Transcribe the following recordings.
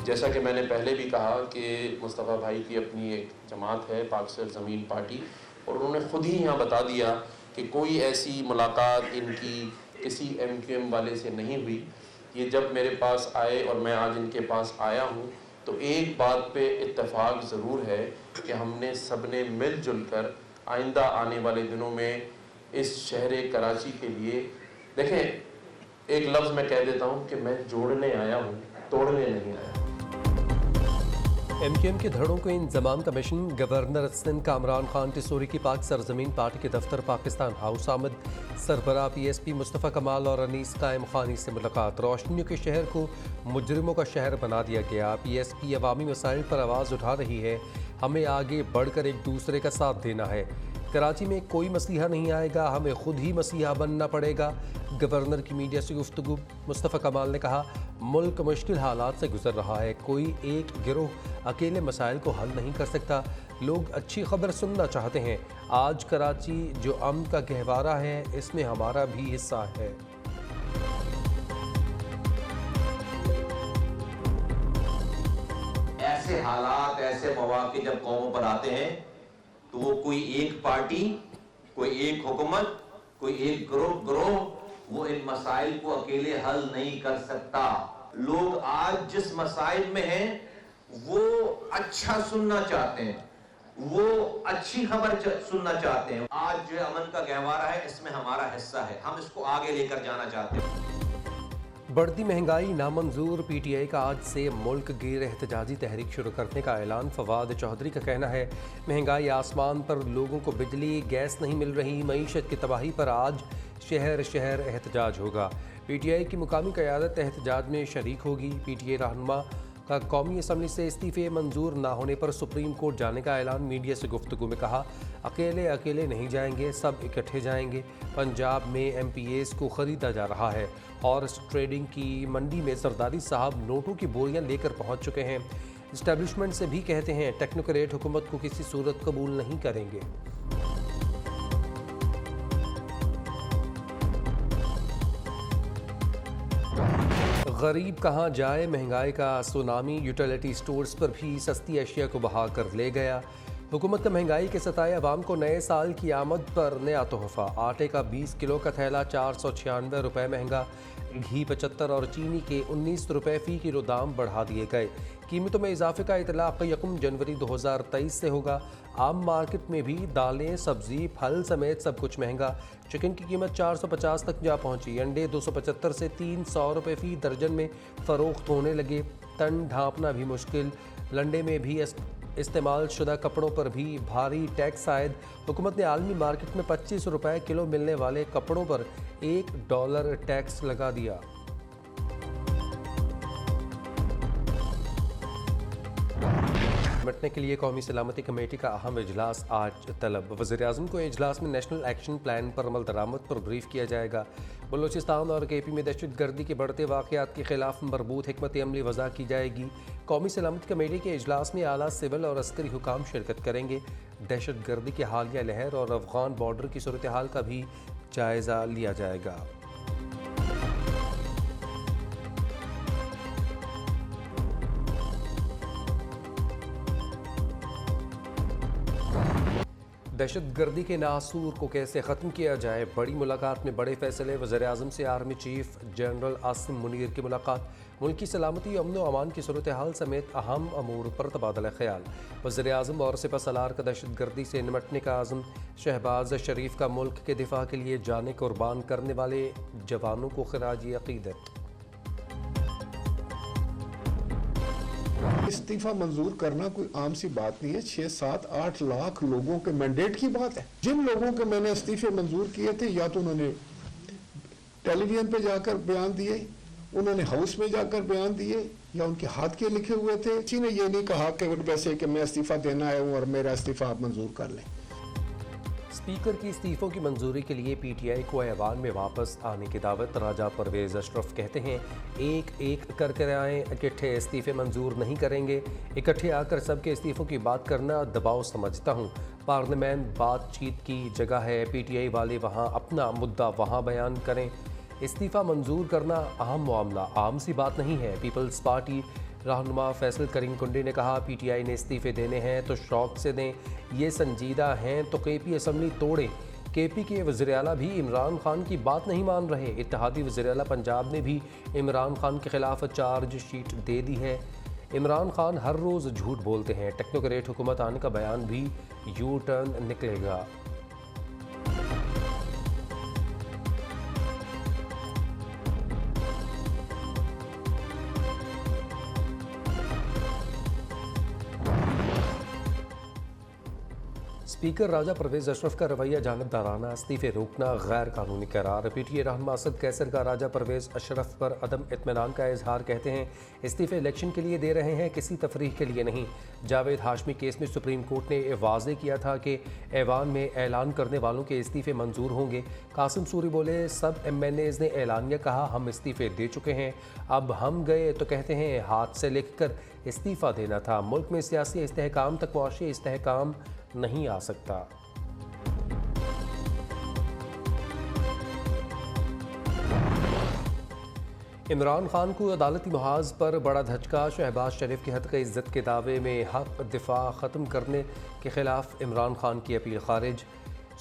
जैसा कि मैंने पहले भी कहा कि मुस्तफ़ा भाई की अपनी एक जमात है पाक सरज़मीन पार्टी, और उन्होंने ख़ुद ही यहाँ बता दिया कि कोई ऐसी मुलाकात इनकी किसी MQM वाले से नहीं हुई। ये जब मेरे पास आए और मैं आज इनके पास आया हूँ तो एक बात पे इत्तेफाक ज़रूर है कि हमने सब ने मिलजुल कर आइंदा आने वाले दिनों में इस शहर कराची के लिए, देखें एक लफ्ज़ मैं कह देता हूँ कि मैं जोड़ने आया हूँ, तोड़ने नहीं आया। MQM के धड़ों को इंजमाम कमीशन गवर्नर सिंध कामरान खान टिसोरी की पाक सरजमीन पार्टी के दफ्तर पाकिस्तान हाउस आमद। सरबराह PSP मुस्तफ़ा कमाल और अनीस कायम खानी से मुलाकात। रोशनियों के शहर को मुजरिमों का शहर बना दिया गया। PSP अवामी मसाइल पर आवाज़ उठा रही है, हमें आगे बढ़कर एक दूसरे का साथ देना है। कराची में कोई मसीहा नहीं आएगा, हमें खुद ही मसीहा बनना पड़ेगा। गवर्नर की मीडिया से गुफ्तगू। मुस्तफ़ा कमाल ने कहा, मुल्क मुश्किल हालात से गुजर रहा है, कोई एक गिरोह अकेले मसाइल को हल नहीं कर सकता। लोग अच्छी खबर सुनना चाहते हैं। आज कराची जो अमन का गहवारा है, इसमें हमारा भी हिस्सा है। ऐसे हालात, ऐसे मौके जब कौमों पर आते हैं तो वो कोई एक पार्टी, कोई एक हुकूमत, कोई एक ग्रोह वो इन मसाइल को अकेले हल नहीं कर सकता। लोग आज जिस मसाइल में हैं वो अच्छा सुनना चाहते हैं, वो अच्छी खबर सुनना चाहते हैं। आज जो अमन का गहवारा है इसमें हमारा हिस्सा है, हम इसको आगे लेकर जाना चाहते हैं। बढ़ती महंगाई नामंजूर। PTI का आज से मुल्क गिर एहतजाजी तहरीक शुरू करने का ऐलान। फवाद चौधरी का कहना है, महंगाई आसमान पर, लोगों को बिजली गैस नहीं मिल रही, मईशत की तबाही पर आज शहर शहर एहतजाज होगा। PTI की मुकामी क़यादत एहतजाज में शरीक होगी। PTI रहनुमा का कौमी असम्बली से इस्तीफ़े मंजूर ना होने पर सुप्रीम कोर्ट जाने का ऐलान। मीडिया से गुफ्तगू में कहा, अकेले अकेले नहीं जाएंगे, सब इकट्ठे जाएंगे। पंजाब में MPAs को ख़रीदा जा रहा है। हॉर्स ट्रेडिंग की मंडी में जरदारी साहब नोटों की बोरियां लेकर पहुंच चुके हैं। इस्टेब्लिशमेंट से भी कहते हैं, टेक्नोक्रेट हुकूमत को किसी सूरत कबूल नहीं करेंगे। गरीब कहाँ जाए, महंगाई का सुनामी यूटिलिटी स्टोर्स पर भी सस्ती अशिया को बहा कर ले गया। हुकूमत का महंगाई के सताए अवाम को नए साल की आमद पर नया तोहफा। आटे का 20 किलो का थैला 496 रुपये महंगा, घी 75 और चीनी के 19 रुपये फ़ी किलो दाम बढ़ा दिए गए। कीमतों में इजाफे का इतलाक़ 1 जनवरी 2023 से होगा। आम मार्केट में भी दालें, सब्ज़ी, फल समेत सब कुछ महंगा। चिकन की कीमत 450 तक जा पहुंची। अंडे 275 से 300 रुपये फ़ी दर्जन में फ़रोख्त होने लगे। तन ढांपना भी मुश्किल। लंडे में भी इस्तेमाल शुदा कपड़ों पर भी भारी टैक्स आयद। हुकूमत ने आलमी मार्केट में 25 रुपये किलो मिलने वाले कपड़ों पर $1 टैक्स लगा दिया। निपटने के लिए कौमी सलामती कमेटी का अहम इजलास आज तलब। वज़ीर-ए-आज़म को इजलास में नेशनल एक्शन प्लान पर अमल दरामद पर ब्रीफ किया जाएगा। बलूचिस्तान और KP में दहशत गर्दी के बढ़ते वाक़यात के खिलाफ मरबूत हिकमत अमली वज़ा की जाएगी। कौमी सलामती कमेटी के इजलास में आला सिविल और अस्करी हुकाम शिरकत करेंगे। दहशत गर्दी की हालिया लहर और अफ़गान बॉर्डर की सूरत हाल का भी जायज़ा लिया जाएगा। दहशत गर्दी के नासूर को कैसे ख़त्म किया जाए, बड़ी मुलाकात में बड़े फैसले। वज़ीर-ए-आज़म से army chief general Asim Munir की मुलाकात। मुल्क की सलामती, अमन व अमान की सूरत हाल समेत अहम अमूर पर तबादला ख्याल। वज़ीर-ए-आज़म और सिपह सलार का दहशत गर्दी से निपटने का आज़म। शहबाज शरीफ का मुल्क के दिफा के लिए जाने कुर्बान करने वाले जवानों को खिराजी अक़ीदत। इस्तीफा मंजूर करना कोई आम सी बात नहीं है। 6, 7, 8 लाख लोगों के मैंडेट की बात है। जिन लोगों के मैंने इस्तीफे मंजूर किए थे, या तो उन्होंने टेलीविजन पे जाकर बयान दिए, उन्होंने हाउस में जाकर बयान दिए, या उनके हाथ के लिखे हुए थे। किसी ने ये नहीं कहा कि वैसे कि मैं इस्तीफा देना आया हूँ और मेरा इस्तीफा आप मंजूर कर लें। स्पीकर की इस्तीफ़ों की मंजूरी के लिए PTI को ऐवान में वापस आने की दावत। राजा परवेज़ अशरफ कहते हैं, एक एक करके आएँ, इकट्ठे इस्तीफ़े मंजूर नहीं करेंगे। इकट्ठे आकर सबके इस्तीफ़ों की बात करना दबाव समझता हूँ। पार्लियामेंट बातचीत की जगह है। PTI वाले वहाँ अपना मुद्दा वहाँ बयान करें। इस्तीफ़ा मंजूर करना अहम मामला, आम सी बात नहीं है। पीपल्स पार्टी रहनुमा फैसल करीम कुंडी ने कहा, PTI ने इस्तीफे देने हैं तो शौक से दें, ये संजीदा हैं तो KP असम्बली तोड़ें। KP के वज़ीर आला भी इमरान खान की बात नहीं मान रहे। इत्तेहादी वज़ीर आला पंजाब ने भी इमरान खान के खिलाफ चार्ज शीट दे दी है। इमरान खान हर रोज़ झूठ बोलते हैं। टेक्नोक्रेट हुकूमत आने का बयान भी यू टर्न निकलेगा। स्पीकर राजा परवेज अशरफ का रवैया जानबदाराना, इस्तीफे रोकना गैर कानूनी करार। PTA रहनुमा असद कैसर का राजा परवेज अशरफ पर अदम इत्मीनान का इजहार। कहते हैं इस्तीफे इलेक्शन के लिए दे रहे हैं, किसी तफरीह के लिए नहीं। जावेद हाशमी केस में सुप्रीम कोर्ट ने वाज़े किया था कि ऐवान में ऐलान करने वालों के इस्तीफे मंजूर होंगे। कासिम सूरी बोले, सब MNAs ने ऐलानिया कहा हम इस्तीफे दे चुके हैं, अब हम गए तो कहते हैं हाथ से लिख कर इस्तीफ़ा देना था। मुल्क में सियासी इस्तेहकाम तक मुआशी इस्तेहकाम नहीं आ सकता। इमरान खान को अदालती मुहाज पर बड़ा धचका। शहबाज शरीफ के हक़ इज़्ज़त के दावे में हक़ दिफा ख़त्म करने के खिलाफ इमरान खान की अपील खारिज।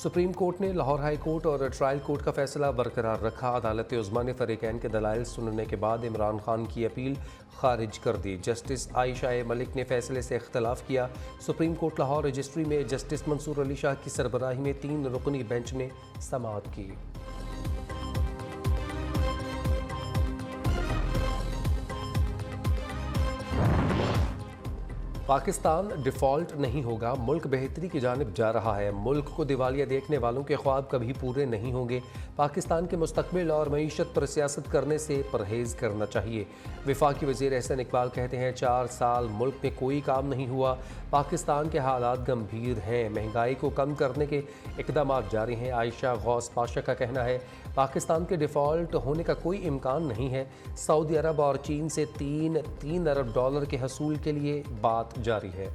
सुप्रीम कोर्ट ने लाहौर हाई कोर्ट और ट्रायल कोर्ट का फैसला बरकरार रखा। अदालत उज़्मा ने फ़रीक़ैन के दलाइल सुनने के बाद इमरान खान की अपील खारिज कर दी। जस्टिस आयशा मलिक ने फैसले से इख्तलाफ किया। सुप्रीम कोर्ट लाहौर रजिस्ट्री में जस्टिस मंसूर अली शाह की सरबराही में 3 रुकनी बेंच ने समाअत की। पाकिस्तान डिफ़ॉल्ट नहीं होगा, मुल्क बेहतरी की जानिब जा रहा है। मुल्क को दिवालिया देखने वालों के ख्वाब कभी पूरे नहीं होंगे। पाकिस्तान के मुस्तकबिल और मईशत पर सियासत करने से परहेज़ करना चाहिए। वफाकी वज़ीर एहसन इकबाल कहते हैं 4 साल मुल्क में कोई काम नहीं हुआ। पाकिस्तान के हालात गंभीर हैं, महंगाई को कम करने के इक़दाम जारी हैं। आयशा गौस पाशा का कहना है पाकिस्तान के डिफ़ॉल्ट होने का कोई इम्कान नहीं है। सऊदी अरब और चीन से $3 अरब के हसूल के लिए बात जारी है।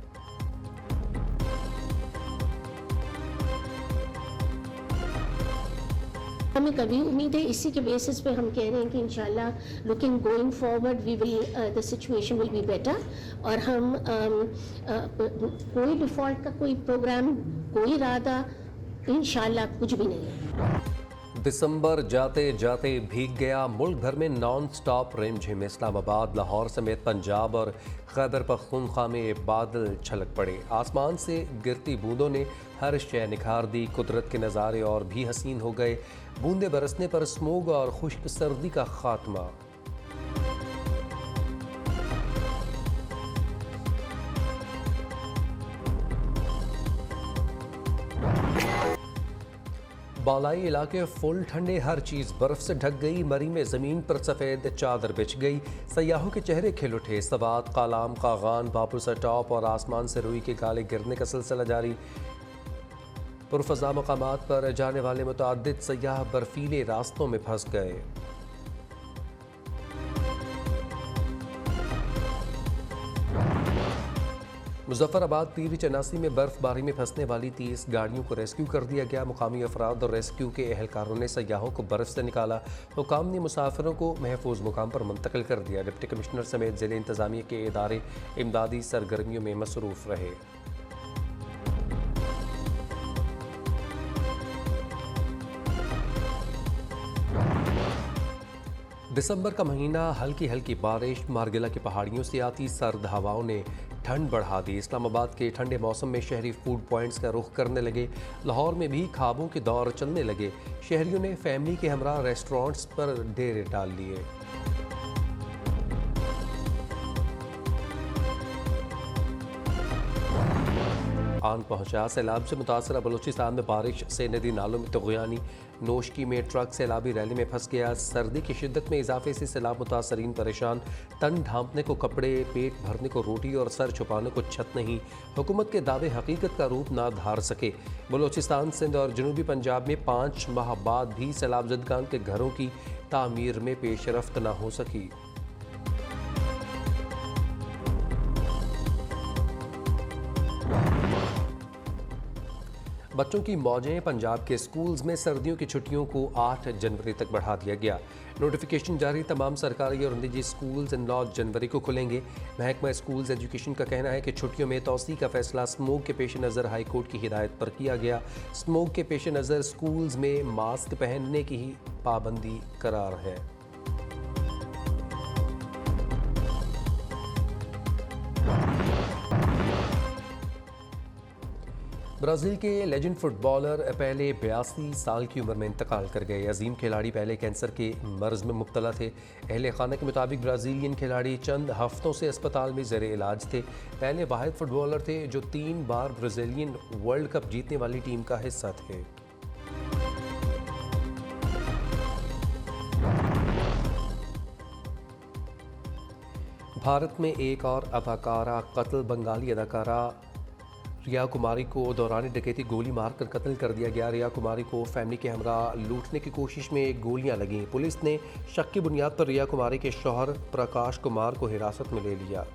हमें कभी उम्मीद है, इसी के बेसिस पे हम कह रहे हैं कि इंशाल्लाह looking going forward we will the situation will be better. और हम कोई डिफ़ॉल्ट का कोई प्रोग्राम, कोई इरादा इंशाल्लाह कुछ भी नहीं है। दिसंबर जाते जाते भीग गया। मुल्क भर में नॉन स्टॉप रिमझिम। इस्लामाबाद, लाहौर समेत पंजाब और खैबर पख्तूनख्वा में बादल छलक पड़े। आसमान से गिरती बूंदों ने हर शय निखार दी। कुदरत के नज़ारे और भी हसीन हो गए। बूंदे बरसने पर स्मोग और खुश्क सर्दी का खात्मा। बालाई इलाके फुल ठंडे, हर चीज़ बर्फ़ से ढक गई। मरी में ज़मीन पर सफ़ेद चादर बिछ गई। सयाहों के चेहरे खिल उठे। सवात, कालाम, कागान, बापुसा टॉप और आसमान से रुई के गाले गिरने का सिलसिला जारी। पुरफ़ज़ा मकामात पर जाने वाले मुतअद्दिद सयाह बर्फीले रास्तों में फंस गए। मुजफ्फराबाद पीरी चनासी में बर्फबारी में फंसने वाली 30 गाड़ियों को रेस्क्यू कर दिया गया। मुकामी अफराद और रेस्क्यू के एहलकारों ने सयाहों को बर्फ से निकाला। हुकाम ने मुसाफिरों को महफूज मुकाम पर मुंतकिल कर दिया। डिप्टी कमिश्नर समेत ज़िले इंतज़ामिया के इदारे इमदादी सरगर्मियों में मसरूफ़ रहे। दिसंबर का महीना, हल्की हल्की बारिश, मारगिला की पहाड़ियों से आती सर्द हवाओं ने ठंड बढ़ा दी। इस्लामाबाद के ठंडे मौसम में शहरी फूड पॉइंट्स का रुख करने लगे। लाहौर में भी ख्वाबों के दौर चलने लगे। शहरियों ने फैमिली के हमरा रेस्टोरेंट्स पर डेरे डाल लिए। आन पहुंचा। सैलाब से मुतासरा बलूचिस्तान में बारिश से नदी नालों में तुग़यानी। नोशकी में ट्रक सैलाबी रैली में फंस गया। सर्दी की शिद्दत में इजाफे से सैलाब मुतासरीन परेशान। तन ढांपने को कपड़े, पेट भरने को रोटी और सर छुपाने को छत नहीं। हुकूमत के दावे हकीकत का रूप ना धार सके। बलूचिस्तान, सिंध और जनूबी पंजाब में 5 माह बाद भी सैलाब ज़दगान के घरों की तामीर में पेशरफ्त ना हो सकी। बच्चों की मौजें। पंजाब के स्कूल्स में सर्दियों की छुट्टियों को 8 जनवरी तक बढ़ा दिया गया। नोटिफिकेशन जारी, तमाम सरकारी और निजी स्कूल्स 9 जनवरी को खुलेंगे। महकमा स्कूल्स एजुकेशन का कहना है कि छुट्टियों में तोसी का फैसला स्मोक के पेश नज़र हाई कोर्ट की हिदायत पर किया गया। स्मोक के पेश नज़र स्कूल्स में मास्क पहनने की ही पाबंदी करार है। ब्राज़ील के लेजेंड फुटबॉलर पहले 82 साल की उम्र में इंतकाल कर गए। अजीम खिलाड़ी पहले कैंसर के मर्ज में मुब्तला थे। अहले खाना के मुताबिक ब्राज़ीलियन खिलाड़ी चंद हफ्तों से अस्पताल में ज़ेरे इलाज थे। पहले वाहिद फुटबॉलर थे जो 3 बार ब्राज़ीलियन वर्ल्ड कप जीतने वाली टीम का हिस्सा थे। भारत में एक और अदाकारा कत्ल, बंगाली अदाकारा रिया कुमारी को दौरान डकैती गोली मारकर कत्ल कर दिया गया। रिया कुमारी को फैमिली के हमरा लूटने की कोशिश में गोलियां लगीं। पुलिस ने शक की बुनियाद पर रिया कुमारी के शौहर प्रकाश कुमार को हिरासत में ले लिया।